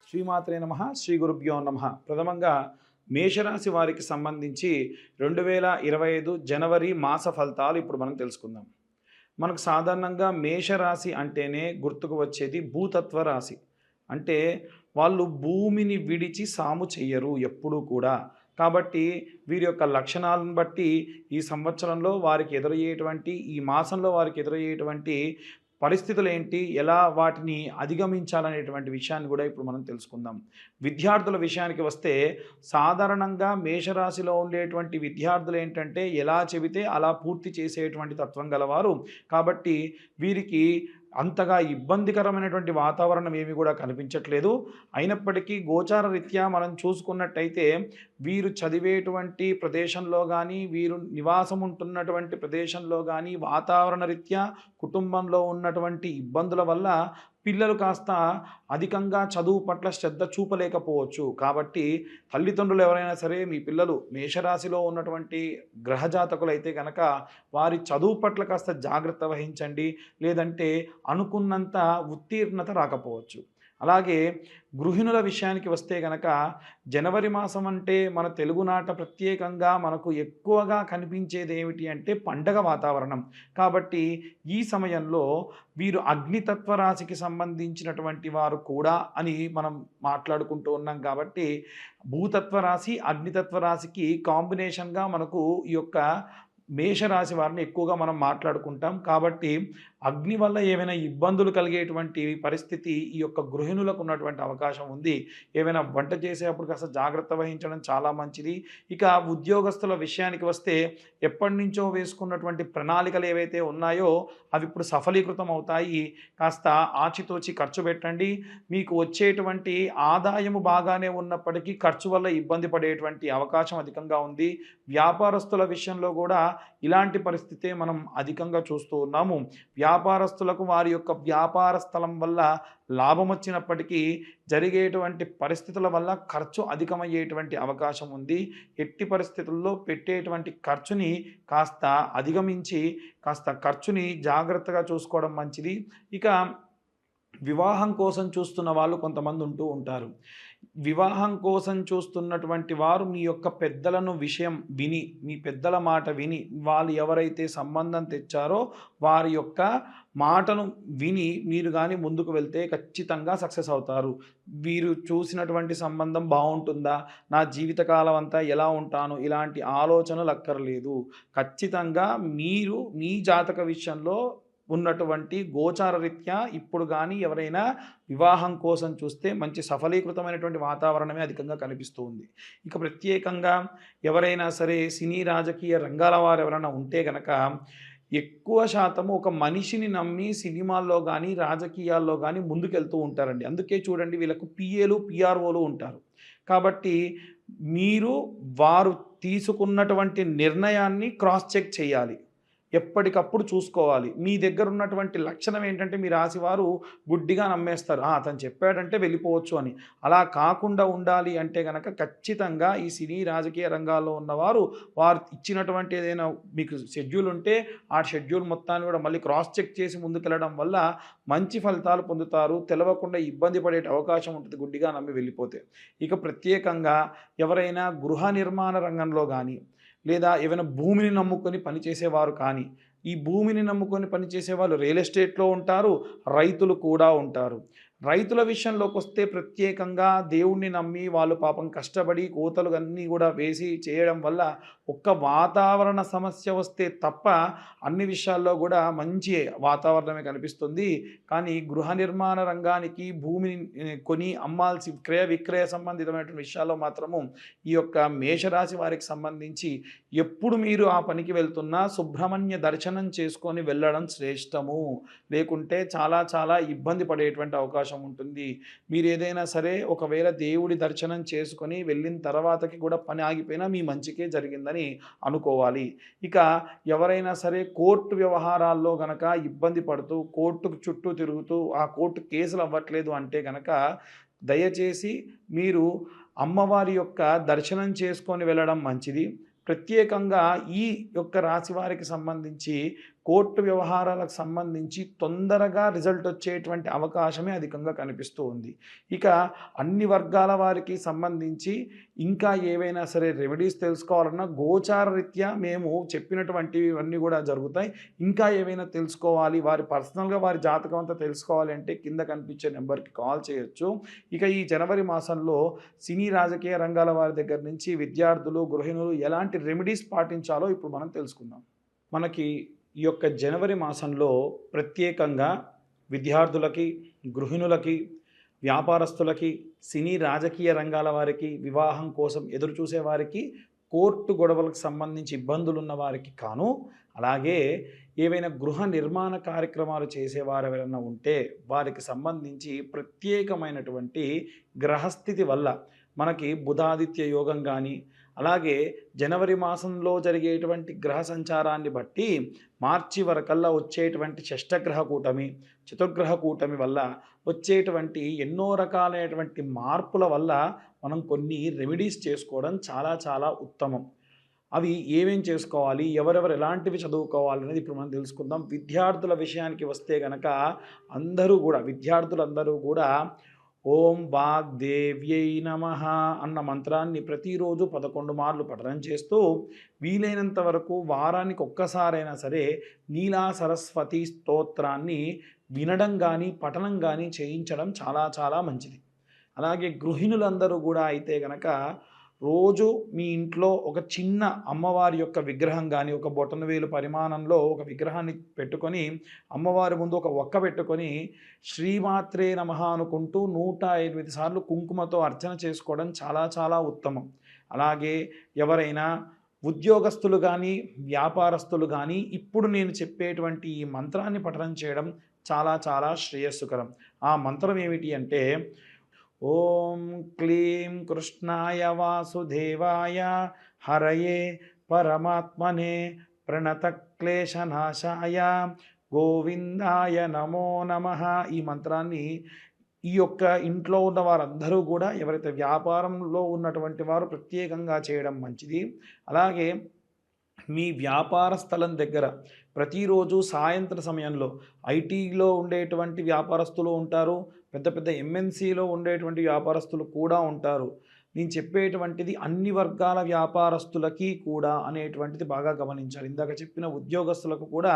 శ్రీమాత్రే నమః శ్రీ గురుభ్యో నమః. ప్రథమంగా మేషరాశి వారికి సంబంధించి 2025 జనవరి మాస ఫలితాలు ఇప్పుడు మనం తెలుసుకుందాం. మనకు సాధారణంగా మేషరాశి అంటేనే గుర్తుకు వచ్చేది భూతత్వ రాశి. అంటే వాళ్ళు భూమిని విడిచి సాము చెయ్యరు ఎప్పుడూ కూడా. కాబట్టి వీరి యొక్క లక్షణాలను బట్టి ఈ సంవత్సరంలో వారికి ఎదురయ్యేటువంటి, ఈ మాసంలో వారికి ఎదురయ్యేటువంటి పరిస్థితులేంటి, ఎలా వాటిని అధిగమించాలనేటువంటి విషయాన్ని కూడా ఇప్పుడు మనం తెలుసుకుందాం. విద్యార్థుల విషయానికి వస్తే సాధారణంగా మేషరాశిలో ఉండేటువంటి విద్యార్థులు ఏంటంటే ఎలా చెబితే అలా పూర్తి చేసేటువంటి తత్వం గలవారు. కాబట్టి వీరికి అంతగా ఇబ్బందికరమైనటువంటి వాతావరణం ఏమీ కూడా కనిపించట్లేదు. అయినప్పటికీ గోచార రీత్యా మనం చూసుకున్నట్టయితే వీరు చదివేటువంటి ప్రదేశంలో కానీ, వీరు నివాసం ఉంటున్నటువంటి ప్రదేశంలో కానీ వాతావరణ రీత్యా కుటుంబంలో ఉన్నటువంటి ఇబ్బందుల వల్ల పిల్లలు కాస్త అధికంగా చదువు పట్ల శ్రద్ధ చూపలేకపోవచ్చు. కాబట్టి తల్లిదండ్రులు ఎవరైనా సరే మీ పిల్లలు మేషరాశిలో ఉన్నటువంటి గ్రహజాతకులైతే కనుక వారి చదువు పట్ల కాస్త జాగ్రత్త వహించండి. లేదంటే అనుకున్నంత ఉత్తీర్ణత రాకపోవచ్చు. అలాగే గృహిణుల విషయానికి వస్తే గనక జనవరి మాసం అంటే మన తెలుగునాట ప్రత్యేకంగా మనకు ఎక్కువగా కనిపించేది ఏమిటి అంటే పండగ వాతావరణం. కాబట్టి ఈ సమయంలో వీరు అగ్నితత్వ రాశికి సంబంధించినటువంటి వారు కూడా అని మనం మాట్లాడుకుంటూ ఉన్నాం. కాబట్టి భూతత్వ రాశి అగ్నితత్వ రాశికి కాంబినేషన్గా మనకు ఈ యొక్క మేషరాశి వారిని ఎక్కువగా మనం మాట్లాడుకుంటాం. కాబట్టి అగ్ని వల్ల ఏమైనా ఇబ్బందులు కలిగేటువంటి పరిస్థితి ఈ యొక్క గృహిణులకు ఉన్నటువంటి అవకాశం ఉంది. ఏమైనా వంట చేసేటప్పుడు కాస్త జాగ్రత్త వహించడం చాలా మంచిది. ఇక ఉద్యోగస్తుల విషయానికి వస్తే ఎప్పటి నుంచో వేసుకున్నటువంటి ప్రణాళికలు ఏవైతే ఉన్నాయో అవి ఇప్పుడు సఫలీకృతం అవుతాయి. కాస్త ఆచితూచి ఖర్చు పెట్టండి. మీకు వచ్చేటువంటి ఆదాయము బాగానే ఉన్నప్పటికీ ఖర్చు వల్ల ఇబ్బంది పడేటువంటి అవకాశం అధికంగా ఉంది. వ్యాపారస్తుల విషయంలో కూడా ఇలాంటి పరిస్థితే మనం అధికంగా చూస్తూ ఉన్నాము. వ్యాపారస్తులకు వారి యొక్క వ్యాపార స్థలం వల్ల లాభం వచ్చినప్పటికీ జరిగేటువంటి పరిస్థితుల వల్ల ఖర్చు అధికమయ్యేటువంటి అవకాశం ఉంది. ఎట్టి పరిస్థితుల్లో పెట్టేటువంటి ఖర్చుని కాస్త అధిగమించి కాస్త ఖర్చుని జాగ్రత్తగా చూసుకోవడం మంచిది. ఇక వివాహం కోసం చూస్తున్న వాళ్ళు కొంతమంది ఉంటూ ఉంటారు. వివాహం కోసం చూస్తున్నటువంటి వారు మీ యొక్క పెద్దలను విషయం విని, మీ పెద్దల మాట విని, వాళ్ళు ఎవరైతే సంబంధం తెచ్చారో వారి యొక్క మాటను విని మీరు కానీ ముందుకు వెళ్తే ఖచ్చితంగా సక్సెస్ అవుతారు. వీరు చూసినటువంటి సంబంధం బాగుంటుందా, నా జీవితకాలం అంతా ఎలా ఉంటాను, ఇలాంటి ఆలోచనలు అక్కర్లేదు. ఖచ్చితంగా మీరు మీ జాతక విషయంలో ఉన్నటువంటి గోచార రీత్యా ఇప్పుడు కానీ ఎవరైనా వివాహం కోసం చూస్తే మంచి సఫలీకృతమైనటువంటి వాతావరణమే అధికంగా కనిపిస్తూ ఉంది. ఇక ప్రత్యేకంగా ఎవరైనా సరే సినీ రాజకీయ రంగాల వారు ఎవరైనా ఉంటే గనక ఎక్కువ శాతము ఒక మనిషిని నమ్మి సినిమాల్లో కానీ రాజకీయాల్లో కానీ ముందుకెళ్తూ ఉంటారండి. అందుకే చూడండి వీళ్ళకు పిఏలు పిఆర్ఓలు ఉంటారు. కాబట్టి మీరు వారు తీసుకున్నటువంటి నిర్ణయాన్ని క్రాస్ చెక్ చేయాలి, ఎప్పటికప్పుడు చూసుకోవాలి. మీ దగ్గర ఉన్నటువంటి లక్షణం ఏంటంటే మీ రాశివారు గుడ్డిగా నమ్మేస్తారు, అతను చెప్పాడంటే వెళ్ళిపోవచ్చు అని. అలా కాకుండా ఉండాలి అంటే కనుక ఖచ్చితంగా ఈ సినీ రాజకీయ రంగాల్లో ఉన్నవారు వారు ఇచ్చినటువంటి ఏదైనా మీకు షెడ్యూల్ ఉంటే ఆ షెడ్యూల్ మొత్తాన్ని కూడా మళ్ళీ క్రాస్ చెక్ చేసి ముందుకెళ్ళడం వల్ల మంచి ఫలితాలు పొందుతారు. తెలవకుండా ఇబ్బంది పడే అవకాశం ఉంటుంది గుడ్డిగా నమ్మి వెళ్ళిపోతే. ఇక ప్రత్యేకంగా ఎవరైనా గృహ నిర్మాణ రంగంలో కానీ లేదా ఏమైనా భూమిని నమ్ముకొని పనిచేసేవారు కానీ, ఈ భూమిని నమ్ముకొని పనిచేసేవాళ్ళు రియల్ ఎస్టేట్లో ఉంటారు, రైతులు కూడా ఉంటారు. రైతుల విషయంలోకి వస్తే ప్రత్యేకంగా దేవుణ్ణి నమ్మి వాళ్ళు పాపం కష్టపడి కోతలు అన్నీ కూడా వేసి చేయడం వల్ల ఒక్క వాతావరణ సమస్య వస్తే తప్ప అన్ని విషయాల్లో కూడా మంచి వాతావరణమే కనిపిస్తుంది. కానీ గృహ నిర్మాణ రంగానికి భూమిని కొని అమ్మాల్సి క్రయ విక్రయ సంబంధితమైనటువంటి విషయాల్లో మాత్రము ఈ యొక్క మేషరాశి వారికి సంబంధించి ఎప్పుడు మీరు ఆ పనికి వెళ్తున్నా సుబ్రహ్మణ్య దర్శనం చేసుకొని వెళ్ళడం శ్రేష్టము. లేకుంటే చాలా చాలా ఇబ్బంది పడేటువంటి అవకాశం ఉంటుంది. మీరు ఏదైనా సరే ఒకవేళ దేవుడి దర్శనం చేసుకొని వెళ్ళిన తర్వాతకి కూడా పని ఆగిపోయినా మీ మంచికే జరిగిందని అనుకోవాలి. ఇక ఎవరైనా సరే కోర్టు వ్యవహారాల్లో గనక ఇబ్బంది పడుతూ కోర్టుకు చుట్టూ తిరుగుతూ ఆ కోర్టు కేసులు అవ్వట్లేదు అంటే గనక దయచేసి మీరు అమ్మవారి యొక్క దర్శనం చేసుకొని వెళ్ళడం మంచిది. ప్రత్యేకంగా ఈ యొక్క రాశి వారికి సంబంధించి కోర్టు వ్యవహారాలకు సంబంధించి తొందరగా రిజల్ట్ వచ్చేటువంటి అవకాశమే అధికంగా కనిపిస్తూ ఉంది. ఇక అన్ని వర్గాల వారికి సంబంధించి ఇంకా ఏవైనా సరే రెమెడీస్ తెలుసుకోవాలన్నా గోచార రీత్యా మేము చెప్పినటువంటివన్నీ కూడా జరుగుతాయి. ఇంకా ఏవైనా తెలుసుకోవాలి, వారి పర్సనల్గా వారి జాతకం అంతా తెలుసుకోవాలి అంటే కింద కనిపించే నెంబర్కి కాల్ చేయొచ్చు. ఇక ఈ జనవరి మాసంలో సినీ రాజకీయ రంగాల వారి దగ్గర నుంచి విద్యార్థులు, గృహిణులు ఎలాంటి రెమెడీస్ పాటించాలో ఇప్పుడు మనం తెలుసుకుందాం. మనకి ఈ యొక్క జనవరి మాసంలో ప్రత్యేకంగా విద్యార్థులకి, గృహిణులకి, వ్యాపారస్తులకి, సినీ రాజకీయ రంగాల వారికి, వివాహం కోసం ఎదురు చూసే వారికి, కోర్టు గొడవలకు సంబంధించి ఇబ్బందులున్న వారికి కాను, అలాగే ఏవైనా గృహ నిర్మాణ కార్యక్రమాలు చేసేవారు ఎవరైనా ఉంటే వారికి సంబంధించి ప్రత్యేకమైనటువంటి గ్రహస్థితి వల్ల మనకి బుధాదిత్య యోగం కానీ, అలాగే జనవరి మాసంలో జరిగేటువంటి గ్రహ సంచారాన్ని బట్టి మార్చి వరకల్లా వచ్చేటువంటి షష్టగ్రహ కూటమి, చతుర్గ్రహ కూటమి వల్ల వచ్చేటువంటి ఎన్నో రకాలైనటువంటి మార్పుల వల్ల మనం కొన్ని రెమెడీస్ చేసుకోవడం చాలా చాలా ఉత్తమం. అవి ఏమేం చేసుకోవాలి, ఎవరెవరు ఎలాంటివి చదువుకోవాలి అనేది ఇప్పుడు మనం తెలుసుకుందాం. విద్యార్థుల విషయానికి వస్తే గనక విద్యార్థులందరూ కూడా ఓం వాగ్దేవ్యై నమః అన్న మంత్రాన్ని ప్రతిరోజు 11 మార్లు పఠనం చేస్తూ వీలైనంత వరకు వారానికి ఒక్కసారైనా సరే నీలా సరస్వతి స్తోత్రాన్ని వినడం కానీ పఠనం కానీ చేయించడం చాలా చాలా మంచిది. అలాగే గృహిణులందరూ కూడా అయితే గనక రోజు మీ ఇంట్లో ఒక చిన్న అమ్మవారి యొక్క విగ్రహం కానీ, ఒక బొటనవేలు పరిమాణంలో ఒక విగ్రహాన్ని పెట్టుకొని అమ్మవారి ముందు ఒక ఒక్క పెట్టుకొని శ్రీమాత్రే నమః అనుకుంటూ 108 సార్లు కుంకుమతో అర్చన చేసుకోవడం చాలా చాలా ఉత్తమం. అలాగే ఎవరైనా ఉద్యోగస్తులు కానీ, వ్యాపారస్తులు కానీ ఇప్పుడు నేను చెప్పేటువంటి ఈ మంత్రాన్ని పఠనం చేయడం చాలా చాలా శ్రేయస్సుకరం. ఆ మంత్రం ఏమిటి అంటే ఓం క్లీం కృష్ణాయ వాసుదేవాయ హరయే పరమాత్మనే ప్రణతక్లేశనాశాయ గోవిందాయ నమో నమః. ఈ మంత్రాన్ని ఈ యొక్క ఇంట్లో ఉన్న వారందరూ కూడా ఎవరైతే వ్యాపారంలో ఉన్నటువంటి వారు ప్రత్యేకంగా చేయడం మంచిది. అలాగే మీ వ్యాపార స్థలం దగ్గర ప్రతిరోజు సాయంత్రం సమయంలో ఐటీలో ఉండేటువంటి వ్యాపారస్తులు ఉంటారు, పెద్ద పెద్ద ఎంఎన్సీలో ఉండేటువంటి వ్యాపారస్తులు కూడా ఉంటారు. నేను చెప్పేటువంటిది అన్ని వర్గాల వ్యాపారస్తులకి కూడా అనేటువంటిది బాగా గమనించాలి. ఇందాక చెప్పిన ఉద్యోగస్తులకు కూడా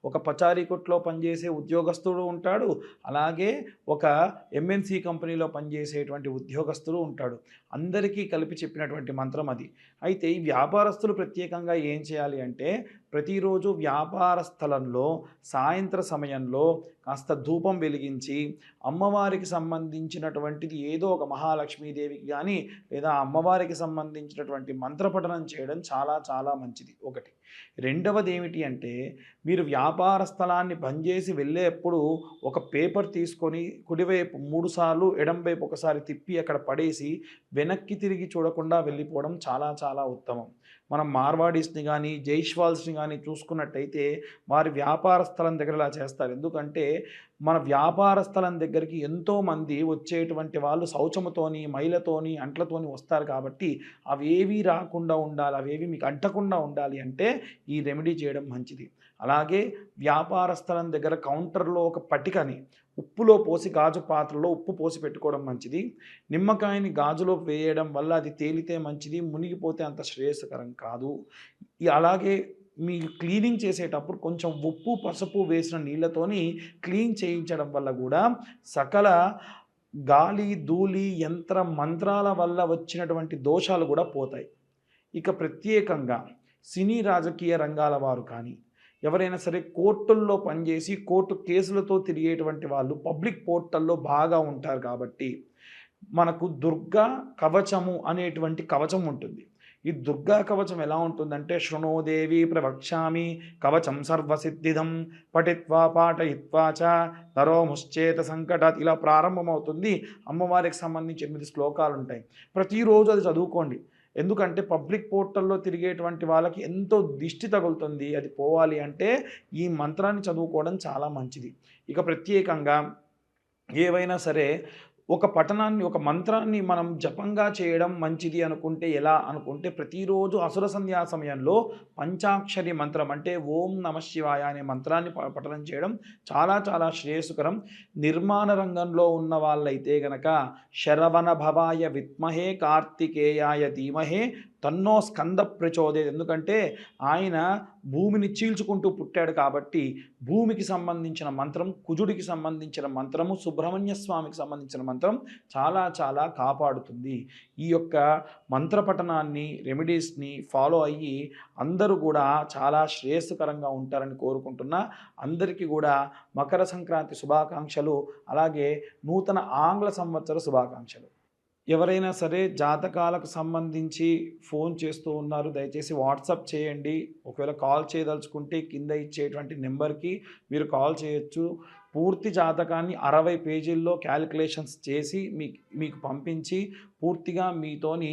ఒక పచారీ కొట్లో పనిచేసే ఉద్యోగస్తుడు ఉంటాడు, అలాగే ఒక ఎంఎన్సీ కంపెనీలో పనిచేసేటువంటి ఉద్యోగస్తుడు ఉంటాడు. అందరికీ కలిపి చెప్పినటువంటి మంత్రం అది. అయితే ఈ వ్యాపారస్తులు ప్రత్యేకంగా ఏం చేయాలి అంటే ప్రతిరోజు వ్యాపార స్థలంలో సాయంత్ర సమయంలో కాస్త ధూపం వెలిగించి అమ్మవారికి సంబంధించినటువంటిది ఏదో ఒక మహాలక్ష్మీదేవికి కానీ లేదా అమ్మవారికి సంబంధించినటువంటి మంత్రపఠనం చేయడం చాలా చాలా మంచిది. ఒకటి. రెండవది ఏమిటి అంటే మీరు వ్యాపార స్థలాన్ని బంద్ చేసి వెళ్ళేప్పుడు ఒక పేపర్ తీసుకొని కుడివైపు 3 సార్లు ఎడంవైపు ఒకసారి తిప్పి అక్కడ పడేసి వెనక్కి తిరిగి చూడకుండా వెళ్ళిపోవడం చాలా చాలా ఉత్తమం. మనం మార్వాడీస్ని కానీ జైష్వాల్స్ని కానీ చూసుకున్నట్టయితే వారి వ్యాపార స్థలం దగ్గర ఇలా చేస్తారు. ఎందుకంటే మన వ్యాపార స్థలం దగ్గరికి ఎంతోమంది వచ్చేటువంటి వాళ్ళు శౌచముతోని, మైలతోని, అంట్లతోని వస్తారు. కాబట్టి అవేవి రాకుండా ఉండాలి, అవేవి మీకు అంటకుండా ఉండాలి అంటే ఈ రెమెడీ చేయడం మంచిది. అలాగే వ్యాపార స్థలం దగ్గర కౌంటర్లో ఒక పటికని ఉప్పులో పోసి గాజు పాత్రలో ఉప్పు పోసి పెట్టుకోవడం మంచిది. నిమ్మకాయని గాజులో వేయడం వల్ల అది తేలితే మంచిది, మునిగిపోతే అంత శ్రేయస్కరం కాదు. అలాగే మీ క్లీనింగ్ చేసేటప్పుడు కొంచెం ఉప్పు పసుపు వేసిన నీళ్ళతోని క్లీన్ చేయించడం వల్ల కూడా సకల గాలి ధూళి యంత్ర మంత్రాల వల్ల వచ్చినటువంటి దోషాలు కూడా పోతాయి. ఇక ప్రత్యేకంగా సినీ రాజకీయ రంగాల వారు కానీ ఎవరైనా సరే కోర్టుల్లో పనిచేసి కోర్టు కేసులతో తిరిగేటువంటి వాళ్ళు పబ్లిక్ పోర్టల్లో బాగా ఉంటారు. కాబట్టి మనకు దుర్గా కవచము అనేటువంటి కవచం ఉంటుంది. ఈ దుర్గా కవచం ఎలా ఉంటుందంటే శృణోదేవి ప్రవక్ష్యామి కవచం సర్వసిద్ధిదం పఠిత్వా పాఠయిత్వా చ నరోముశ్చేత సంకటాత్ ఇలా ప్రారంభమవుతుంది. అమ్మవారికి సంబంధించి 8 శ్లోకాలు ఉంటాయి. ప్రతిరోజు అది చదువుకోండి. ఎందుకంటే పబ్లిక్ పోర్టల్లో తిరిగేటువంటి వాళ్ళకి ఎంతో దిష్టి తగులుతుంది. అది పోవాలి అంటే ఈ మంత్రాన్ని చదువుకోవడం చాలా మంచిది. ఇక ప్రత్యేకంగా ఏవైనా సరే ఒక పఠనాన్ని, ఒక మంత్రాన్ని మనం జపంగా చేయడం మంచిది అనుకుంటే ఎలా అనుకుంటే, ప్రతిరోజు అసుర సంధ్యా సమయంలో పంచాక్షరి మంత్రం అంటే ఓం నమః శివాయ అనే మంత్రాన్ని పఠనం చేయడం చాలా చాలా శ్రేయస్కరం. నిర్మాణ రంగంలో ఉన్న వాళ్ళైతే గనక శరవణ భవాయ విద్మహే కార్తికేయాయ ధీమహే తన్నో స్కంద ప్రచోదయత్. ఎందుకంటే ఆయన భూమిని చీల్చుకుంటూ పుట్టాడు కాబట్టి భూమికి సంబంధించిన మంత్రం, కుజుడికి సంబంధించిన మంత్రము, సుబ్రహ్మణ్య స్వామికి సంబంధించిన మంత్రం చాలా చాలా కాపాడుతుంది. ఈ యొక్క మంత్రపఠనాన్ని, రెమెడీస్ని ఫాలో అయ్యి అందరూ కూడా చాలా శ్రేయస్కరంగా ఉంటారని కోరుకుంటున్నా. అందరికీ కూడా మకర సంక్రాంతి శుభాకాంక్షలు, అలాగే నూతన ఆంగ్ల సంవత్సర శుభాకాంక్షలు. ఎవరైనా సరే జాతకాలకు సంబంధించి ఫోన్ చేస్తూ ఉన్నారు, దయచేసి వాట్సాప్ చేయండి. ఒకవేళ కాల్ చేయదలుచుకుంటే కింద ఇచ్చేటువంటి నెంబర్కి మీరు కాల్ చేయొచ్చు. పూర్తి జాతకాన్ని 60 పేజీల్లో క్యాలిక్యులేషన్స్ చేసి మీకు పంపించి పూర్తిగా మీతోని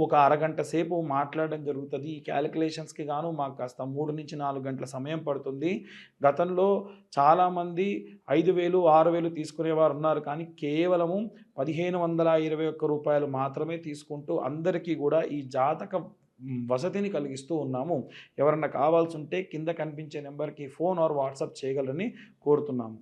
ఒక అరగంట సేపు మాట్లాడడం జరుగుతుంది. ఈ క్యాలిక్యులేషన్స్కి గాను మాకు కాస్త 3-4 గంటల సమయం పడుతుంది. గతంలో చాలామంది 5,000, 6,000 తీసుకునేవారు ఉన్నారు. కానీ కేవలము రూ. 1,521 మాత్రమే తీసుకుంటూ అందరికీ కూడా ఈ జాతక వసతిని కలిగిస్తూ ఉన్నాము. ఎవరన్నా కావాల్సి ఉంటే కింద కనిపించే నెంబర్కి ఫోన్ ఆర్ వాట్సాప్ చేయగలరని కోరుతున్నాము.